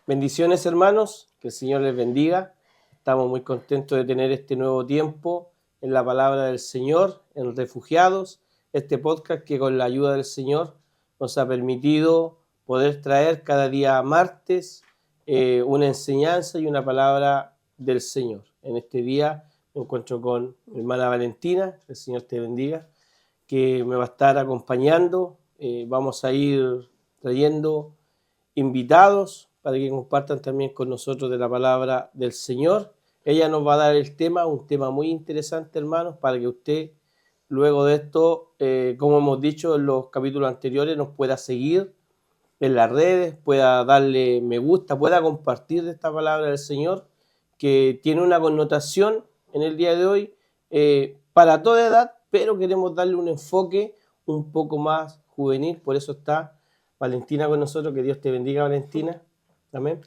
Bendiciones, hermanos, que el Señor les bendiga. Estamos muy contentos de tener este nuevo tiempo en la palabra del Señor, en Refugiados, este podcast que con la ayuda del Señor nos ha permitido poder traer cada día martes una enseñanza y una palabra del Señor. En este día me encuentro con mi hermana Valentina, que el Señor te bendiga, que me va a estar acompañando. Vamos a ir trayendo invitados para que compartan también con nosotros de la palabra del Señor. Ella nos va a dar el tema, un tema muy interesante, hermanos, para que usted luego de esto, como hemos dicho en los capítulos anteriores, nos pueda seguir en las redes, pueda darle me gusta, pueda compartir de esta palabra del Señor, que tiene una connotación en el día de hoy para toda edad, pero queremos darle un enfoque un poco más juvenil. Por eso está Valentina con nosotros. Que Dios te bendiga, Valentina. Amén.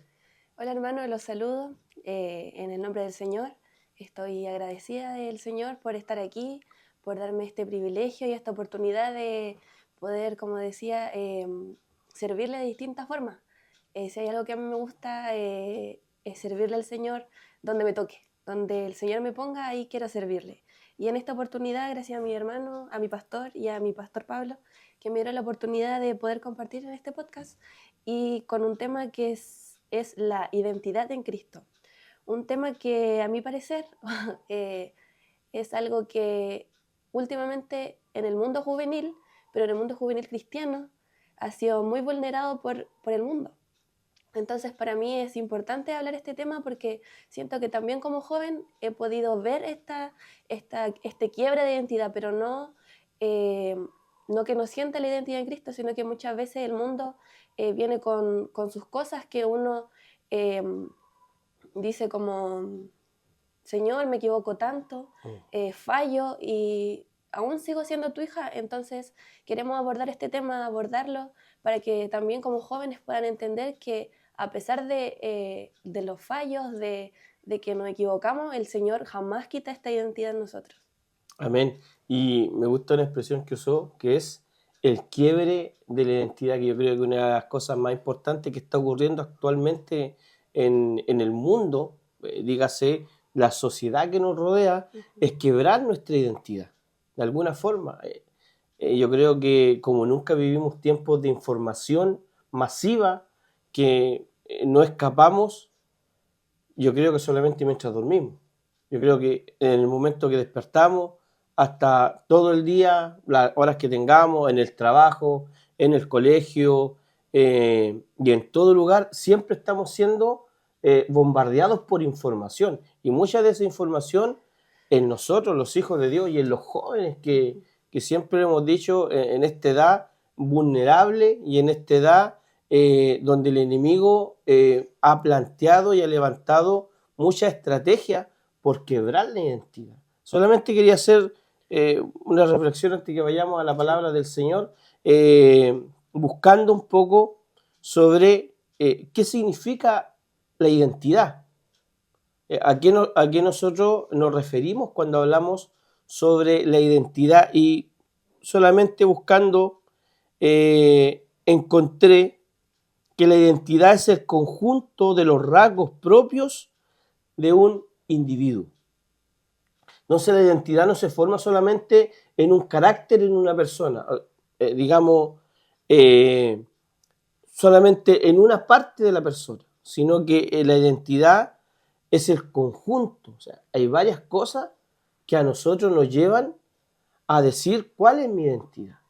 Hola, hermano, los saludo en el nombre del Señor. Estoy agradecida del Señor por estar aquí, por darme este privilegio y esta oportunidad de poder, como decía, servirle de distintas formas. Si hay algo que a mí me gusta, es servirle al Señor donde me toque, donde el Señor me ponga, ahí quiero servirle. Y en esta oportunidad, gracias a mi hermano, a mi pastor y a mi pastor Pablo, que me dieron la oportunidad de poder compartir en este podcast y con un tema que es la identidad en Cristo. Un tema que a mi parecer es algo que últimamente en el mundo juvenil, pero en el mundo juvenil cristiano, ha sido muy vulnerado por el mundo. Entonces para mí es importante hablar este tema porque siento que también como joven he podido ver este quiebre de identidad, pero no que no sienta la identidad en Cristo, sino que muchas veces el mundo viene con sus cosas que uno eh, dice como, Señor, me equivoco tanto, fallo y aún sigo siendo tu hija. Entonces queremos abordar este tema, abordarlo, para que también como jóvenes puedan entender que a pesar de los fallos, de que nos equivocamos, el Señor jamás quita esta identidad en nosotros. Amén. Y me gusta una expresión que usó, que es el quiebre de la identidad, que yo creo que es una de las cosas más importantes que está ocurriendo actualmente en el mundo, dígase, la sociedad que nos rodea, es quebrar nuestra identidad, de alguna forma. Yo creo que como nunca vivimos tiempos de información masiva, que no escapamos, yo creo que solamente mientras dormimos. Yo creo que en el momento que despertamos, hasta todo el día, las horas que tengamos, en el trabajo, en el colegio y en todo lugar, siempre estamos siendo bombardeados por información. Y mucha de esa información en nosotros, los hijos de Dios, y en los jóvenes que siempre hemos dicho en esta edad vulnerable y en esta edad donde el enemigo ha planteado y ha levantado muchas estrategias por quebrar la identidad. Solamente quería hacer una reflexión antes que vayamos a la palabra del Señor, buscando un poco sobre qué significa la identidad. ¿A qué nosotros nos referimos cuando hablamos sobre la identidad? Y solamente buscando encontré que la identidad es el conjunto de los rasgos propios de un individuo. Entonces la identidad no se forma solamente en un carácter en una persona, digamos, solamente en una parte de la persona, sino que la identidad es el conjunto. O sea, hay varias cosas que a nosotros nos llevan a decir cuál es mi identidad.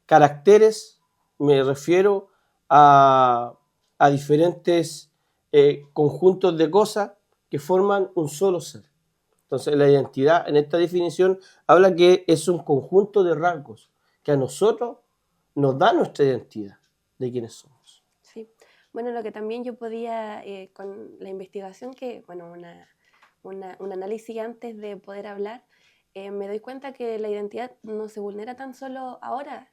Caracteres, me refiero a diferentes conjuntos de cosas que forman un solo ser. Entonces la identidad en esta definición habla que es un conjunto de rasgos que a nosotros nos da nuestra identidad de quiénes somos. Sí. Bueno, lo que también yo podía, con la investigación que, bueno, un análisis antes de poder hablar, me doy cuenta que la identidad no se vulnera tan solo ahora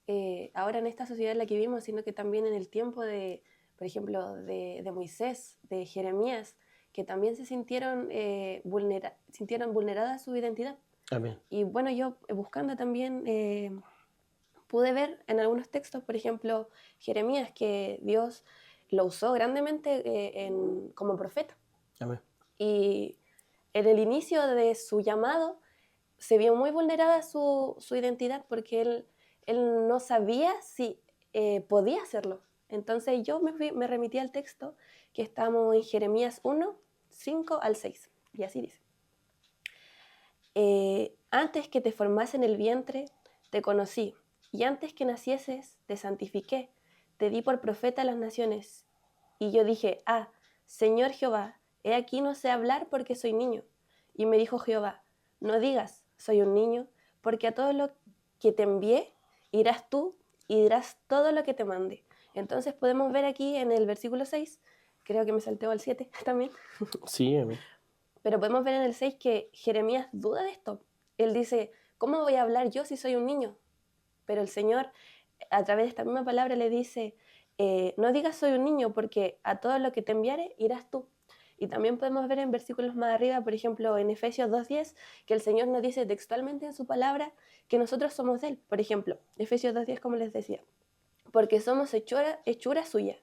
en esta sociedad en la que vivimos, sino que también en el tiempo de, por ejemplo, de Moisés, de Jeremías, que también se sintieron vulneradas su identidad. Amén. Y bueno, yo buscando también pude ver en algunos textos, por ejemplo, Jeremías, que Dios lo usó grandemente como profeta. Amén. Y en el inicio de su llamado se vio muy vulnerada su identidad porque él no sabía si podía hacerlo. Entonces yo me remití al texto que estamos en Jeremías 1, 5 al 6. Y así dice. Antes que te formase en el vientre, te conocí, y antes que nacieses, te santifiqué, te di por profeta a las naciones. Y yo dije, Señor Jehová, he aquí no sé hablar porque soy niño. Y me dijo Jehová, no digas, soy un niño, porque a todo lo que te envié, irás tú y dirás todo lo que te mande. Entonces podemos ver aquí en el versículo 6, creo que me salteo al 7 también. Sí, amén. Pero podemos ver en el 6 que Jeremías duda de esto. Él dice, ¿cómo voy a hablar yo si soy un niño? Pero el Señor, a través de esta misma palabra, le dice, no digas soy un niño, porque a todo lo que te enviare irás tú. Y también podemos ver en versículos más arriba, por ejemplo, en Efesios 2:10, que el Señor nos dice textualmente en su palabra que nosotros somos de Él. Por ejemplo, Efesios 2:10, como les decía, porque somos hechura suya,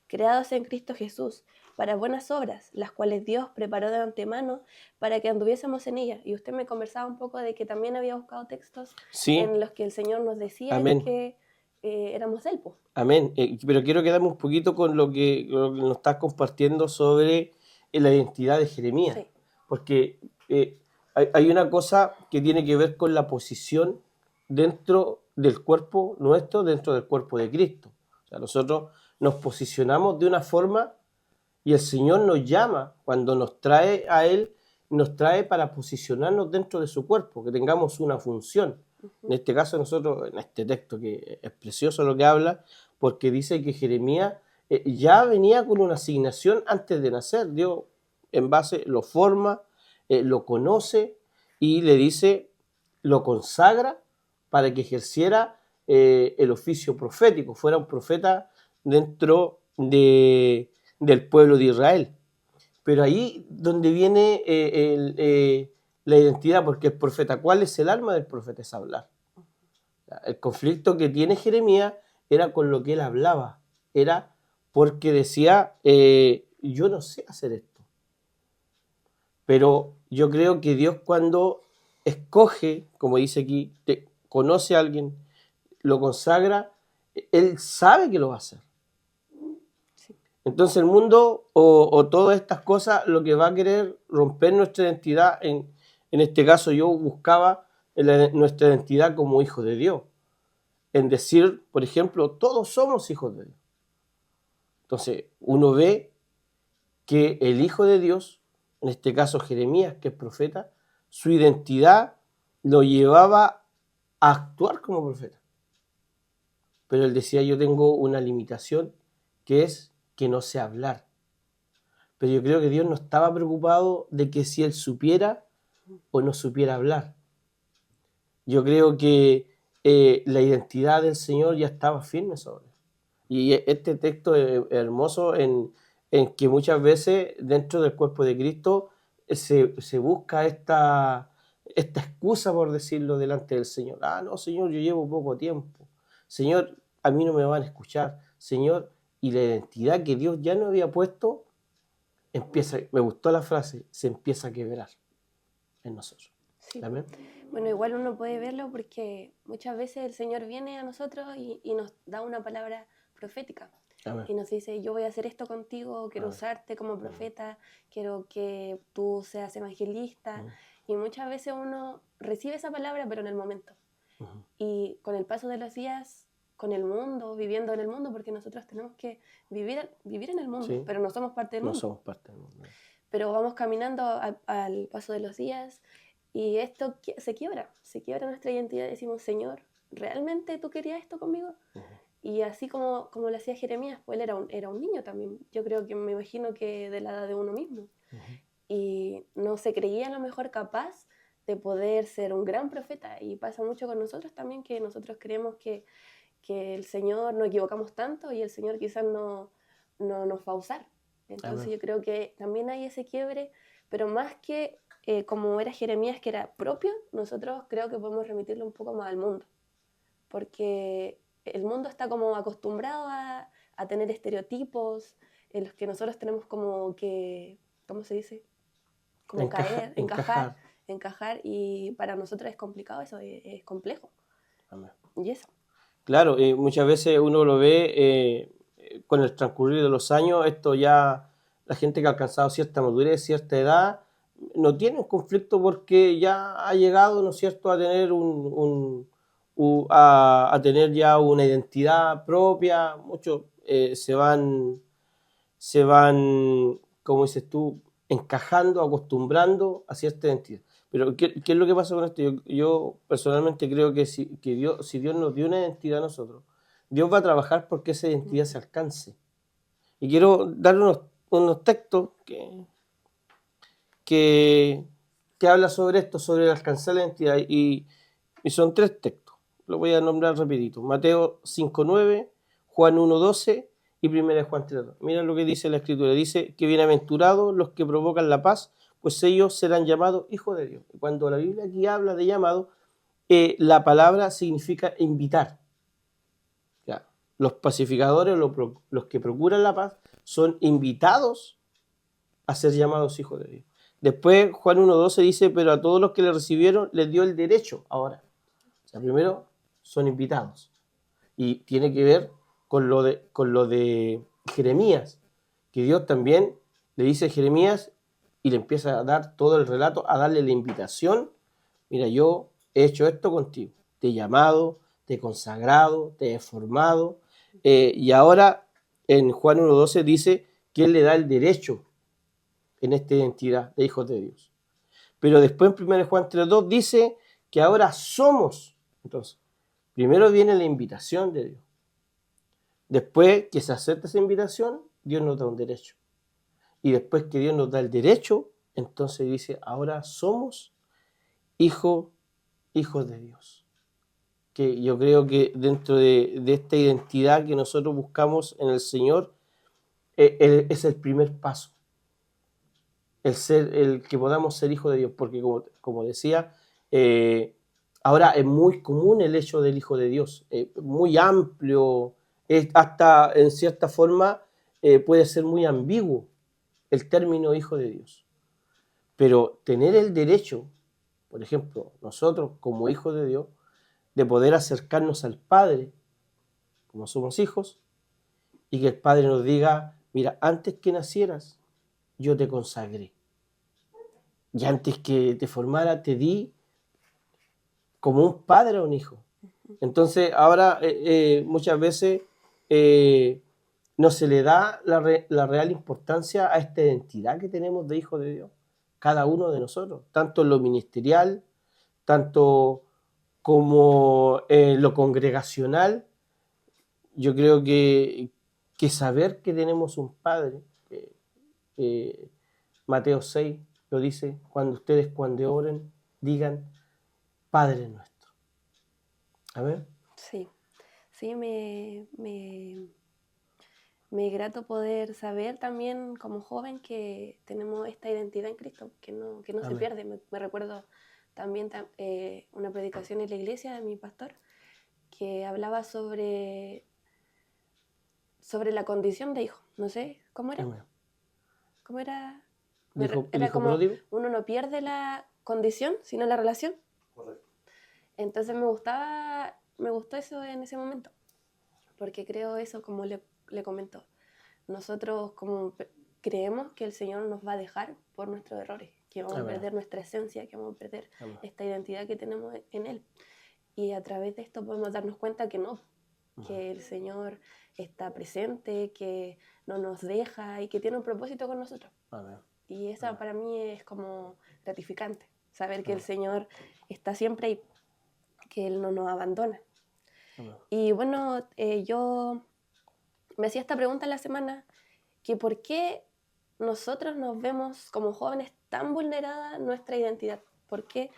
creados en Cristo Jesús, para buenas obras, las cuales Dios preparó de antemano para que anduviésemos en ellas. Y usted me conversaba un poco de que también había buscado textos Sí, en los que el Señor nos decía amén. que éramos Él. Amén. Pero quiero quedarme un poquito con lo que nos estás compartiendo sobre la identidad de Jeremías. Sí. Porque hay una cosa que tiene que ver con la posición dentro del cuerpo nuestro, dentro del cuerpo de Cristo. O sea, nosotros nos posicionamos de una forma y el Señor nos llama, cuando nos trae a Él, nos trae para posicionarnos dentro de su cuerpo, que tengamos una función. En este caso nosotros, en este texto que es precioso lo que habla, porque dice que Jeremías ya venía con una asignación antes de nacer. Dios en base lo forma, lo conoce y le dice, lo consagra para que ejerciera el oficio profético, fuera un profeta dentro del pueblo de Israel. Pero ahí donde viene la identidad, porque el profeta, ¿cuál es el alma del profeta? Es hablar. El conflicto que tiene Jeremías era con lo que él hablaba, era porque decía, yo no sé hacer esto. Pero yo creo que Dios cuando escoge, como dice aquí, conoce a alguien, lo consagra, Él sabe que lo va a hacer. Sí. Entonces el mundo o todas estas cosas lo que va a querer romper nuestra identidad, en este caso yo buscaba nuestra identidad como hijos de Dios, en decir, por ejemplo, todos somos hijos de Dios. Entonces uno ve que el Hijo de Dios, en este caso Jeremías, que es profeta, su identidad lo llevaba a actuar como profeta. Pero él decía, yo tengo una limitación, que es que no sé hablar. Pero yo creo que Dios no estaba preocupado de que si él supiera o no supiera hablar. Yo creo que la identidad del Señor ya estaba firme sobre él. Y este texto es hermoso en que muchas veces dentro del cuerpo de Cristo se busca esta excusa, por decirlo, delante del Señor. No, Señor, yo llevo poco tiempo. Señor, a mí no me van a escuchar. Señor, y la identidad que Dios ya no había puesto, me gustó la frase, se empieza a quebrar en nosotros. Sí. ¿Amén? Bueno, igual uno puede verlo porque muchas veces el Señor viene a nosotros y nos da una palabra profética. Amén. Y nos dice, yo voy a hacer esto contigo, quiero usarte como profeta, quiero que tú seas evangelista. Y muchas veces uno recibe esa palabra, pero en el momento. Y con el paso de los días, con el mundo, viviendo en el mundo, porque nosotros tenemos que vivir en el mundo, Sí. pero no somos parte del mundo. No somos parte del mundo. Pero vamos caminando al paso de los días y esto se quiebra nuestra identidad. Decimos, Señor, ¿realmente tú querías esto conmigo? Y así como lo hacía Jeremías, pues él era un niño también. Yo creo que me imagino que de la edad de uno mismo. Y no se creía a lo mejor capaz de poder ser un gran profeta. Y pasa mucho con nosotros también, que nosotros creemos que el Señor nos equivocamos tanto y el Señor quizás no nos va a usar. Entonces yo creo que también hay ese quiebre, pero más que como era Jeremías, que era propio, nosotros creo que podemos remitirlo un poco más al mundo. Porque el mundo está como acostumbrado a a tener estereotipos en los que nosotros tenemos como que, ¿cómo se dice? Como caer, encajar, y para nosotros es complicado eso, es complejo. Amén. Y eso. Claro, muchas veces uno lo ve con el transcurrir de los años, esto ya, la gente que ha alcanzado cierta madurez, cierta edad, no tiene un conflicto porque ya ha llegado, ¿no es cierto?, a tener a tener ya una identidad propia. Muchos se van, como dices tú, encajando, acostumbrando a cierta identidad. Pero, ¿qué es lo que pasa con esto? Yo personalmente creo que si Dios nos dio una identidad a nosotros, Dios va a trabajar porque esa identidad se alcance. Y quiero dar unos textos que habla sobre esto, sobre alcanzar la identidad. Y son 3 textos. Lo voy a nombrar rapidito. Mateo 5:9, Juan 1:12 y 1 Juan 3:2. Mira lo que dice la Escritura. Dice que bienaventurados los que provocan la paz, pues ellos serán llamados hijos de Dios. Cuando la Biblia aquí habla de llamado, la palabra significa invitar. Ya. Los pacificadores, los que procuran la paz, son invitados a ser llamados hijos de Dios. Después Juan 1:12 dice, pero a todos los que le recibieron les dio el derecho ahora. O sea, primero son invitados. Y tiene que ver con lo de Jeremías, que Dios también le dice a Jeremías y le empieza a dar todo el relato, a darle la invitación. Mira, yo he hecho esto contigo, te he llamado, te he consagrado, te he formado, y ahora en Juan 1:12 dice que Él le da el derecho en esta identidad de hijos de Dios. Pero después en 1 Juan 3:2 dice que ahora somos. Entonces, primero viene la invitación de Dios. Después que se acepta esa invitación, Dios nos da un derecho. Y después que Dios nos da el derecho, entonces dice, ahora somos hijos de Dios. Que yo creo que dentro de esta identidad que nosotros buscamos en el Señor, es el primer paso. El que podamos ser hijos de Dios. Porque como decía, ahora es muy común el hecho del hijo de Dios. Muy amplio. Hasta en cierta forma puede ser muy ambiguo el término hijo de Dios. Pero tener el derecho, por ejemplo, nosotros como hijos de Dios, de poder acercarnos al Padre, como somos hijos, y que el Padre nos diga, mira, antes que nacieras, yo te consagré. Y antes que te formara, te di como un padre a un hijo. Entonces, ahora muchas veces no se le da la real importancia a esta identidad que tenemos de hijos de Dios, cada uno de nosotros, tanto en lo ministerial, tanto como en lo congregacional. Yo creo que saber que tenemos un Padre, Mateo 6 lo dice, cuando oren, digan, Padre nuestro. A ver. Sí, me es grato poder saber también como joven que tenemos esta identidad en Cristo, que no se pierde. Me recuerdo también una predicación en la iglesia de mi pastor que hablaba sobre la condición de hijo. No sé, ¿cómo era? ¿Cómo era? Era como pródigo. Uno no pierde la condición, sino la relación. Correcto. Entonces me gustó eso en ese momento, porque creo eso, como le comentó. Nosotros como creemos que el Señor nos va a dejar por nuestros errores, que vamos a perder nuestra esencia, que vamos a perder esta identidad que tenemos en Él. Y a través de esto podemos darnos cuenta que no, que el Señor está presente, que no nos deja y que tiene un propósito con nosotros. Y eso para mí es como gratificante, saber que el Señor está siempre ahí, que Él no nos abandona. Y bueno, yo me hacía esta pregunta en la semana, que por qué nosotros nos vemos como jóvenes tan vulnerada nuestra identidad. ¿Por qué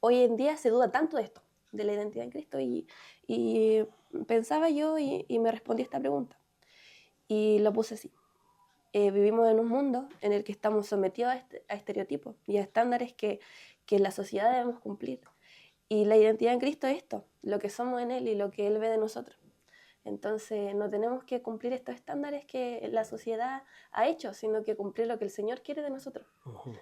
hoy en día se duda tanto de esto, de la identidad en Cristo? Y pensaba yo y me respondí esta pregunta. Y lo puse así. Vivimos en un mundo en el que estamos sometidos a estereotipos y a estándares que en la sociedad debemos cumplir. Y la identidad en Cristo es esto, lo que somos en Él y lo que Él ve de nosotros. Entonces no tenemos que cumplir estos estándares que la sociedad ha hecho, sino que cumplir lo que el Señor quiere de nosotros.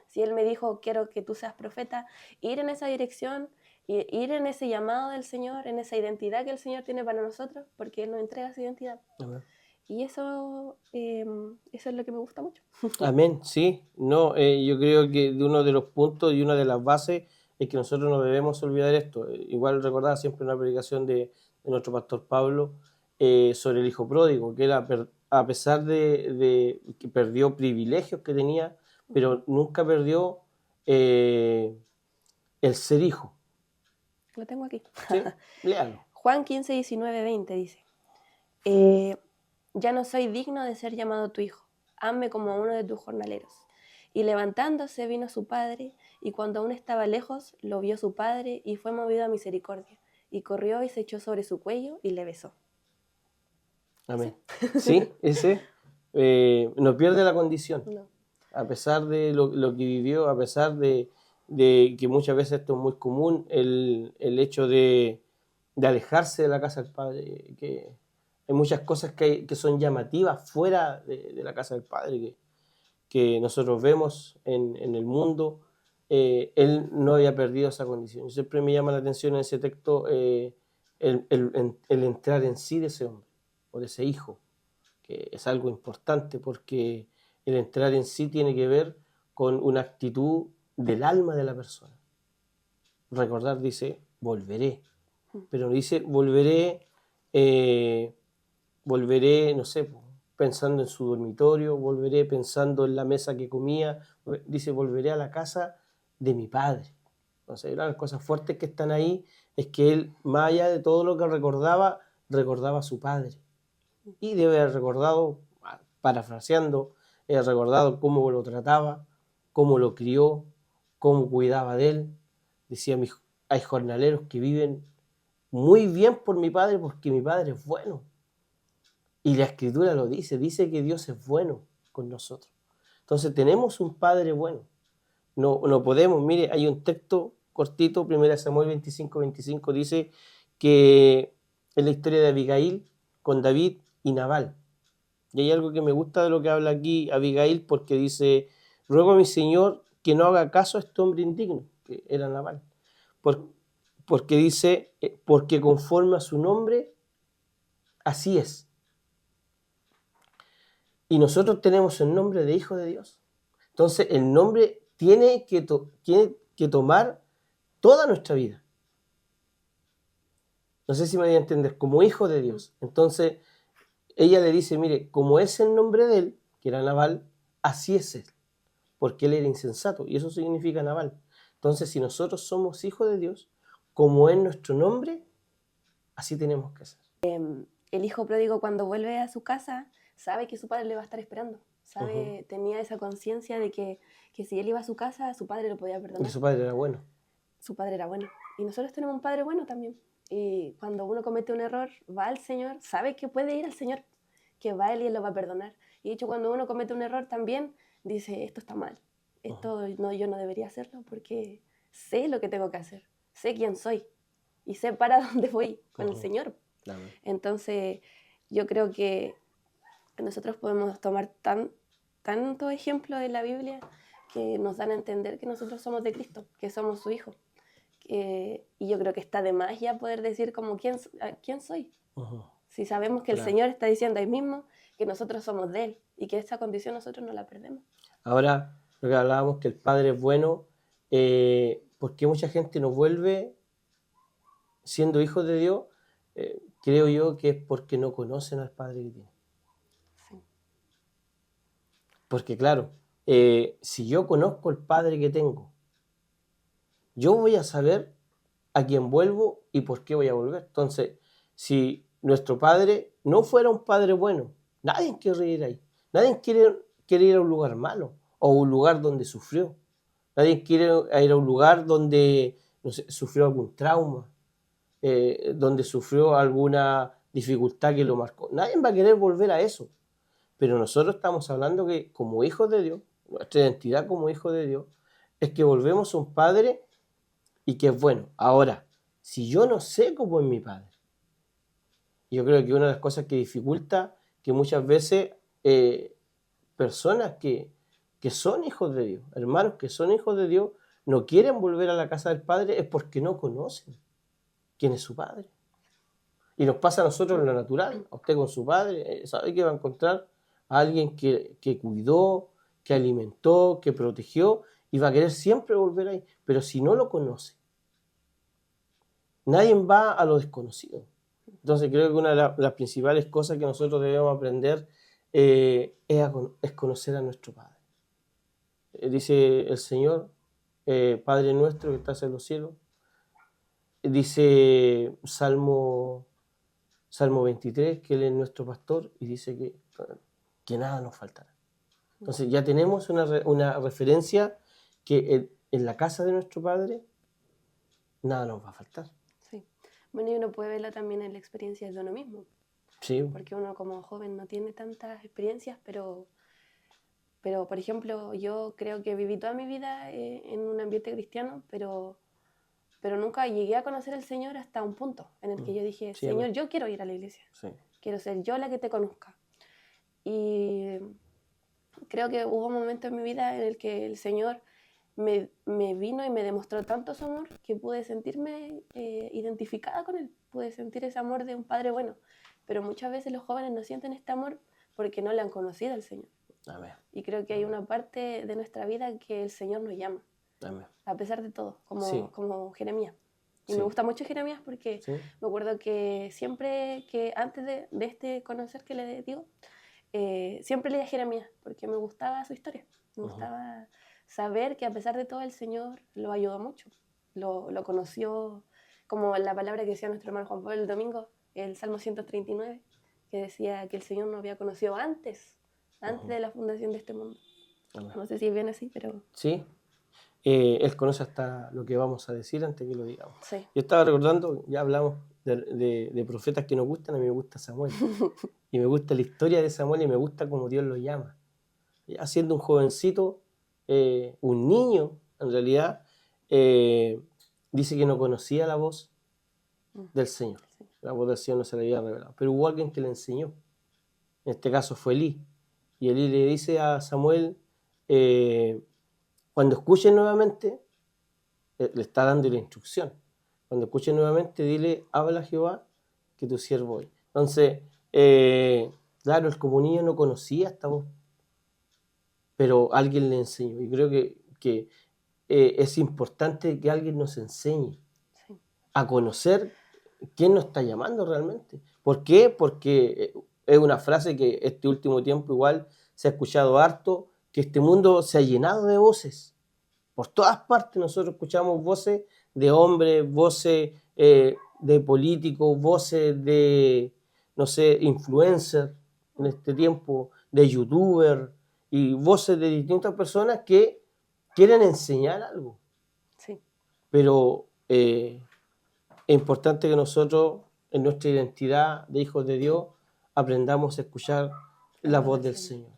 Si Él me dijo, quiero que tú seas profeta, ir en esa dirección, ir en ese llamado del Señor, en esa identidad que el Señor tiene para nosotros, porque Él nos entrega esa identidad. Amén. Y eso es lo que me gusta mucho. Amén, sí. No, yo creo que de uno de los puntos y una de las bases es que nosotros no debemos olvidar esto. Igual recordaba siempre una predicación de nuestro pastor Pablo sobre el hijo pródigo, que era, a pesar de que perdió privilegios que tenía, pero nunca perdió el ser hijo. Lo tengo aquí. ¿Sí? Léalo. Juan 15, 19, 20 dice, ya no soy digno de ser llamado tu hijo, hazme como uno de tus jornaleros. Y levantándose vino su padre, y cuando aún estaba lejos, lo vio su padre, y fue movido a misericordia, y corrió y se echó sobre su cuello, y le besó. Amén. Sí, ese no pierde la condición. No. A pesar de lo que vivió, a pesar de que muchas veces esto es muy común, el hecho de alejarse de la casa del Padre, que hay muchas cosas que son llamativas fuera de la casa del Padre, que nosotros vemos en el mundo. Él no había perdido esa condición. Siempre me llama la atención en ese texto el entrar en sí de ese hombre, o de ese hijo, que es algo importante porque el entrar en sí tiene que ver con una actitud del alma de la persona. Recordar dice, volveré, pero no dice, volveré, no sé, pensando en su dormitorio, volveré pensando en la mesa que comía, dice, volveré a la casa de mi padre. Entonces, las cosas fuertes que están ahí es que él, más allá de todo lo que recordaba a su padre. Y debe haber recordado, parafraseando, recordado cómo lo trataba, cómo lo crió, cómo cuidaba de él. Decía, hay jornaleros que viven muy bien por mi padre porque mi padre es bueno. Y la Escritura lo dice que Dios es bueno con nosotros. Entonces tenemos un padre bueno. No podemos, mire, hay un texto cortito, 1 Samuel 25:25, dice que es la historia de Abigail con David y Nabal. Y hay algo que me gusta de lo que habla aquí Abigail, porque dice, ruego a mi Señor que no haga caso a este hombre indigno, que era Nabal. Porque dice, porque conforme a su nombre, así es. Y nosotros tenemos el nombre de hijo de Dios. Entonces el nombre tiene que tomar toda nuestra vida. No sé si me voy a entender, como hijo de Dios. Entonces ella le dice, mire, como es el nombre de él, que era Nabal, así es él, porque él era insensato, y eso significa Nabal. Entonces, si nosotros somos hijos de Dios, como es nuestro nombre, así tenemos que ser. El hijo pródigo cuando vuelve a su casa sabe que su padre le va a estar esperando. Tenía esa conciencia de que si él iba a su casa, su padre lo podía perdonar. Y su padre era bueno. Su padre era bueno. Y nosotros tenemos un padre bueno también. Y cuando uno comete un error, va al Señor, sabe que puede ir al Señor, que va a Él y Él lo va a perdonar. Y de hecho, cuando uno comete un error también, dice, esto está mal. Esto no, yo no debería hacerlo porque sé lo que tengo que hacer. Sé quién soy. Y sé para dónde voy con el Señor. Claro. Entonces, yo creo que nosotros podemos tomar tanto ejemplo de la Biblia que nos dan a entender que nosotros somos de Cristo, que somos su hijo. Y yo creo que está de más ya poder decir como quién soy. Si sabemos que el Señor está diciendo ahí mismo que nosotros somos de Él y que esta condición nosotros no la perdemos. Ahora, lo que hablábamos, que el Padre es bueno, ¿por qué mucha gente no vuelve siendo hijos de Dios? Creo yo que es porque no conocen al Padre que tienen. Sí. Porque claro, si yo conozco el Padre que tengo, yo voy a saber a quién vuelvo y por qué voy a volver. Entonces, si nuestro Padre no fuera un Padre bueno, nadie quiere ir ahí. Nadie quiere ir a un lugar malo o un lugar donde sufrió. Nadie quiere ir a un lugar donde, no sé, sufrió algún trauma, donde sufrió alguna dificultad que lo marcó. Nadie va a querer volver a eso. Pero nosotros estamos hablando que como hijos de Dios, nuestra identidad como hijos de Dios, es que volvemos a un Padre y que es bueno. Ahora, si yo no sé cómo es mi Padre, Yo creo que una de las cosas que dificulta que muchas veces personas que son hijos de Dios, hermanos que son hijos de Dios, no quieren volver a la casa del Padre es porque no conocen quién es su Padre. Y nos pasa a nosotros en lo natural. A usted con su padre, sabe que va a encontrar a alguien que cuidó, que alimentó, que protegió, y va a querer siempre volver ahí. Pero si no lo conoce, nadie va a lo desconocido. Entonces creo que una de las principales cosas que nosotros debemos aprender es conocer a nuestro Padre. Dice el Señor, Padre nuestro que estás en los cielos. Dice Salmo 23, que Él es nuestro pastor y dice que nada nos faltará. Entonces ya tenemos una referencia que en la casa de nuestro Padre nada nos va a faltar. Sí. Bueno, y uno puede verlo también en la experiencia de uno mismo. Sí. Porque uno como joven no tiene tantas experiencias, pero por ejemplo, yo creo que viví toda mi vida en un ambiente cristiano, pero nunca llegué a conocer al Señor hasta un punto en el que yo dije, Sí, Señor, yo quiero ir a la iglesia. Sí. Quiero ser yo la que te conozca. Y creo que hubo un momento en mi vida en el que el Señor me vino y me demostró tanto su amor que pude sentirme identificada con Él. Pude sentir ese amor de un Padre bueno. Pero muchas veces los jóvenes no sienten este amor porque no le han conocido al Señor. Amén. Y creo que hay una parte de nuestra vida que el Señor nos llama. Amén. A pesar de todo, Sí. como Jeremías. Y Sí. me gusta mucho Jeremías porque Sí. me acuerdo que siempre que antes de este conocer que le digo, siempre leía Jeremías porque me gustaba su historia. Me gustaba saber que a pesar de todo el Señor lo ayudó mucho. Lo conoció, como la palabra que decía nuestro hermano Juan Pablo el domingo, el Salmo 139, que decía que el Señor nos había conocido antes de la fundación de este mundo. Amén. No sé si es bien así, pero... Sí. Él conoce hasta lo que vamos a decir antes que lo digamos. Sí. Yo estaba recordando, ya hablamos de profetas que nos gustan, a mí me gusta Samuel. Y me gusta la historia de Samuel y me gusta cómo Dios lo llama. Ya siendo un jovencito, un niño, en realidad, dice que no conocía la voz del Señor. La voz del Señor no se le había revelado. Pero hubo alguien que le enseñó. En este caso fue Elí. Y Elí le dice a Samuel, cuando escuchen nuevamente, le está dando la instrucción. Cuando escuchen nuevamente, dile, habla Jehová, que tu siervo oye. Entonces, claro, él como niño no conocía esta voz, pero alguien le enseñó. Y creo que es importante que alguien nos enseñe a conocer quién nos está llamando realmente. ¿Por qué? Porque es una frase que este último tiempo igual se ha escuchado harto, que este mundo se ha llenado de voces. Por todas partes nosotros escuchamos voces de hombres, voces de políticos, voces de, no sé, influencers en este tiempo, de youtubers y voces de distintas personas que quieren enseñar algo. Sí. Pero es importante que nosotros, en nuestra identidad de hijos de Dios, aprendamos a escuchar la voz del Señor,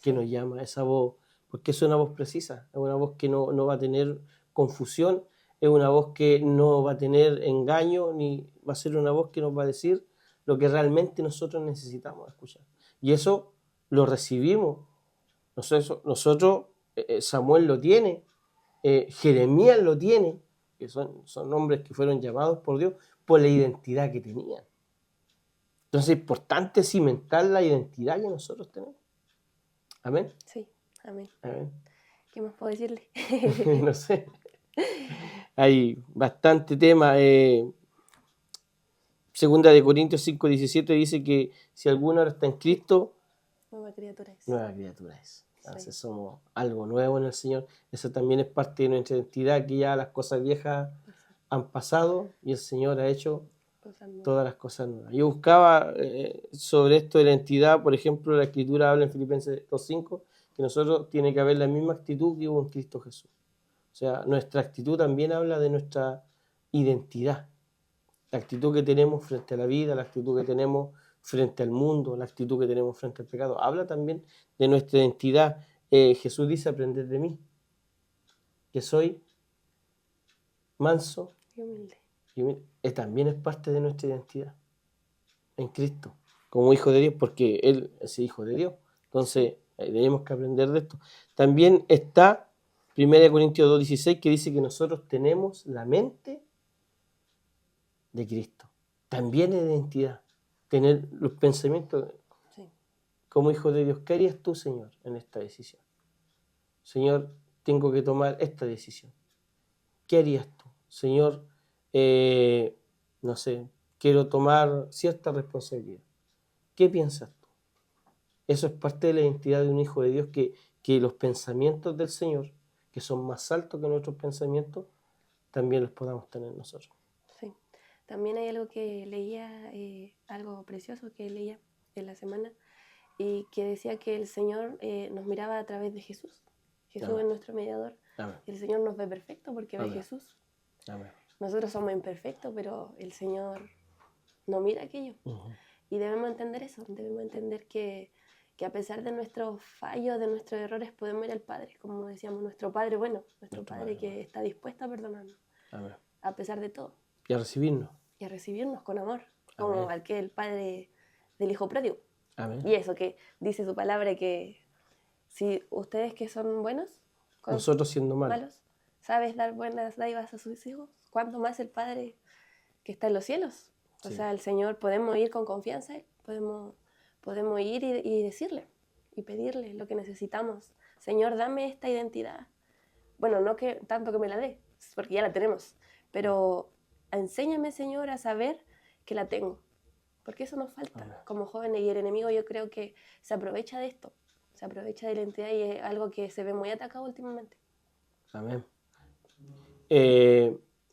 que nos llama, esa voz, porque es una voz precisa, es una voz que no va a tener confusión, es una voz que no va a tener engaño, ni va a ser una voz que nos va a decir lo que realmente nosotros necesitamos escuchar. Y eso lo recibimos. Nosotros Samuel lo tiene, Jeremías lo tiene, que son hombres que fueron llamados por Dios por la identidad que tenían. Entonces es importante cimentar la identidad que nosotros tenemos. Amén. Sí, amén. Amén. ¿Qué más puedo decirle? No sé. Hay bastante tema. Segunda de Corintios 5:17 dice que si alguno ahora está en Cristo, Nueva criatura es. nueva criatura es. Entonces Sí. somos algo nuevo en el Señor. Eso también es parte de nuestra identidad, que ya las cosas viejas han pasado y el Señor ha hecho todas las cosas nuevas. Yo buscaba sobre esto de la identidad, por ejemplo, la Escritura habla en Filipenses 2:5 que nosotros tiene que haber la misma actitud que hubo en Cristo Jesús. O sea, nuestra actitud también habla de nuestra identidad. La actitud que tenemos frente a la vida, la actitud que tenemos frente al mundo, la actitud que tenemos frente al pecado, habla también de nuestra identidad. Jesús dice, aprended de mí, que soy manso y humilde. y humilde. También es parte de nuestra identidad. en Cristo, como hijo de Dios, porque Él es hijo de Dios. Entonces, tenemos que aprender de esto. También está 1 Corintios 2:16, que dice que nosotros tenemos la mente de Cristo. También es identidad, tener los pensamientos Sí. como hijo de Dios. ¿Qué harías tú, Señor, en esta decisión? Señor, tengo que tomar esta decisión. ¿Qué harías tú? Señor, no sé, quiero tomar cierta responsabilidad. ¿Qué piensas tú? Eso es parte de la identidad de un hijo de Dios, que los pensamientos del Señor, que son más altos que nuestros pensamientos, también los podamos tener nosotros. Sí. También hay algo que leía, algo precioso que leía en la semana, y que decía que el Señor nos miraba a través de Jesús. Jesús Amén. es nuestro mediador. Amén. Y el Señor nos ve perfecto porque ve Amén. Jesús. Amén. Nosotros somos imperfectos, pero el Señor no mira aquello. Y debemos entender eso, debemos entender que a pesar de nuestros fallos, de nuestros errores, podemos ir al Padre, como decíamos, nuestro Padre bueno, nuestro Padre que está dispuesto a perdonarnos, Amén. a pesar de todo, Y a recibirnos. y a recibirnos con amor, como Amén. aquel Padre del Hijo Pródigo. Amén. Y eso que dice su palabra, que si ustedes que son buenos, Nosotros siendo malos, sabes dar buenas dádivas a sus hijos, ¿cuánto más el Padre que está en los cielos? O Sí. sea, el Señor, podemos ir con confianza a Él, podemos ir y decirle y pedirle lo que necesitamos. Señor, dame esta identidad. Bueno, no que tanto que me la dé, porque ya la tenemos, pero enséñame, Señor, a saber que la tengo, porque eso nos falta como jóvenes, y el enemigo, yo creo que se aprovecha de esto, se aprovecha de la identidad, y es algo que se ve muy atacado últimamente. Amén.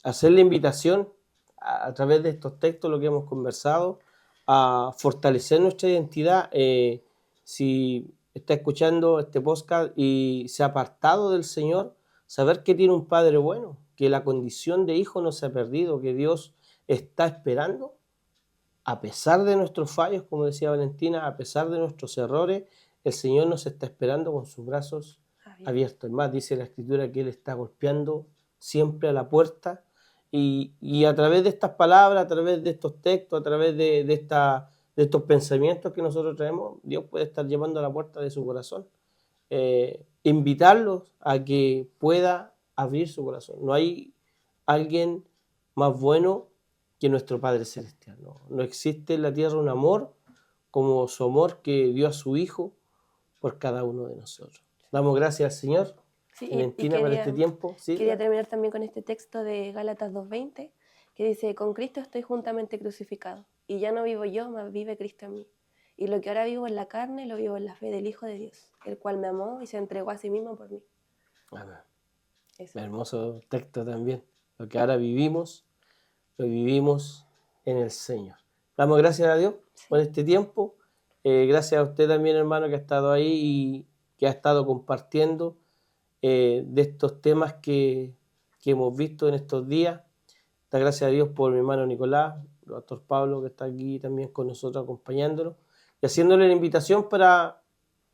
Hacer la invitación a través de estos textos, lo que hemos conversado, a fortalecer nuestra identidad. Si está escuchando este podcast y se ha apartado del Señor, saber que tiene un Padre bueno, que la condición de hijo no se ha perdido, que Dios está esperando, a pesar de nuestros fallos, como decía Valentina, a pesar de nuestros errores, el Señor nos está esperando con sus brazos abiertos. Es más, dice la Escritura que Él está golpeando siempre a la puerta, y a través de estas palabras, a través de estos textos, a través de estos pensamientos que nosotros traemos, Dios puede estar llamando a la puerta de su corazón. Invitarlos a que pueda abrir su corazón. No hay alguien más bueno que nuestro Padre Celestial. No existe en la tierra un amor como su amor que dio a su Hijo por cada uno de nosotros. Damos gracias al Señor, Sí, Valentina, por este tiempo. ¿Sí? Quería terminar también con este texto de Gálatas 2:20, que dice: con Cristo estoy juntamente crucificado, y ya no vivo yo, mas vive Cristo en mí. Y lo que ahora vivo en la carne, lo vivo en la fe del Hijo de Dios, el cual me amó y se entregó a sí mismo por mí. Amén. Eso. Hermoso texto también. Lo que ahora vivimos, lo vivimos en el Señor. Damos gracias a Dios por este tiempo. Gracias a usted también, hermano, que ha estado ahí y que ha estado compartiendo de estos temas que hemos visto en estos días. Da gracias a Dios por mi hermano Nicolás, el pastor Pablo, que está aquí también con nosotros acompañándonos, y haciéndole la invitación para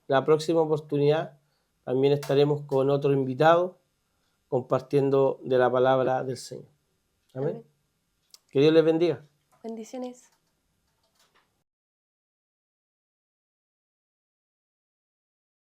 la próxima oportunidad. También estaremos con otro invitado compartiendo de la palabra del Señor. Amén. Amén. Que Dios les bendiga. Bendiciones.